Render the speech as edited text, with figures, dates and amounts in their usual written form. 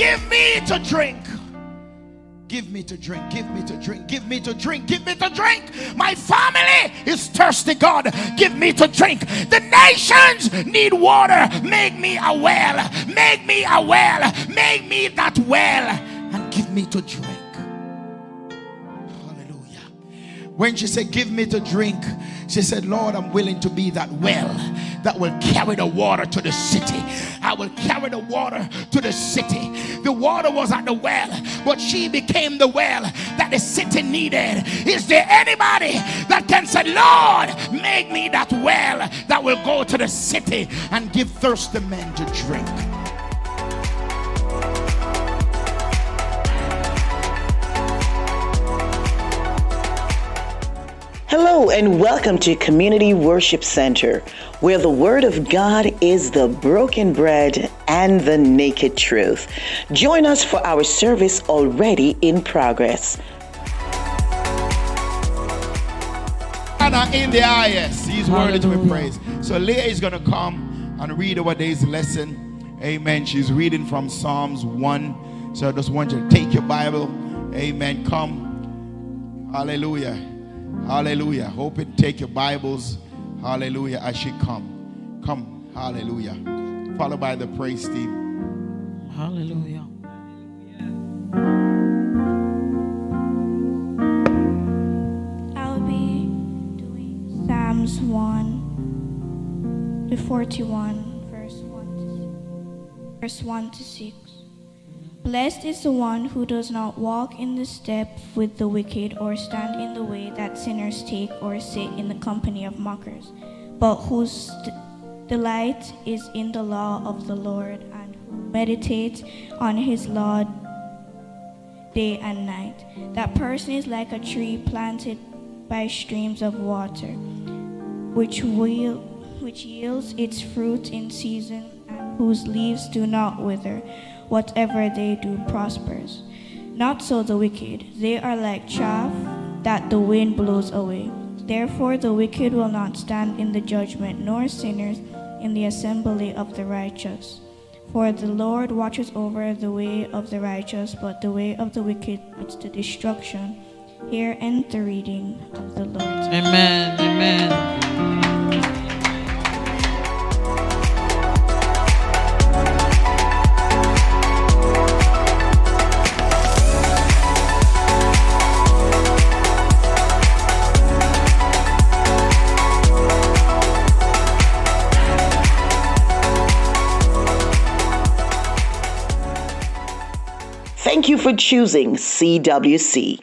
give me to drink. Give me to drink, give me to drink, give me to drink, give me to drink. My family is thirsty, God. Give me to drink. The nations need water. Make me a well. Make me a well. Make me that well. And give me to drink. Hallelujah. When she said, give me to drink, she said, Lord, I'm willing to be that well that will carry the water to the city. I will carry the water to the city. The water was at the well, but she became the well that the city needed. Is there anybody that can say, Lord, make me that well that will go to the city and give thirsty men to drink? Hello and welcome to Community Worship Center, where the Word of God is the broken bread and the naked truth. Join us for our service already in progress. In the highest, He's worthy to be praised. So Leah is going to come and read our day's lesson. Amen. She's reading from Psalms 1. So I just want you to take your Bible. Amen. Come. Hallelujah. Hallelujah. Hope it take your Bibles. Hallelujah. As she come. Come. Hallelujah. Followed by the praise team. Hallelujah. I'll be doing Psalms 1 to 41, verse 1 to 6. Blessed is the one who does not walk in the step with the wicked, or stand in the way that sinners take, or sit in the company of mockers, but whose delight is in the law of the Lord, and who meditates on his law day and night. That person is like a tree planted by streams of water, which yields its fruit in season, and whose leaves do not wither. Whatever they do prospers. Not so the wicked. They are like chaff that the wind blows away. Therefore the wicked will not stand in the judgment, nor sinners in the assembly of the righteous. For the Lord watches over the way of the righteous, but the way of the wicked leads to destruction. Here ends the reading of the Lord. Amen. Amen. Thank you for choosing CWC.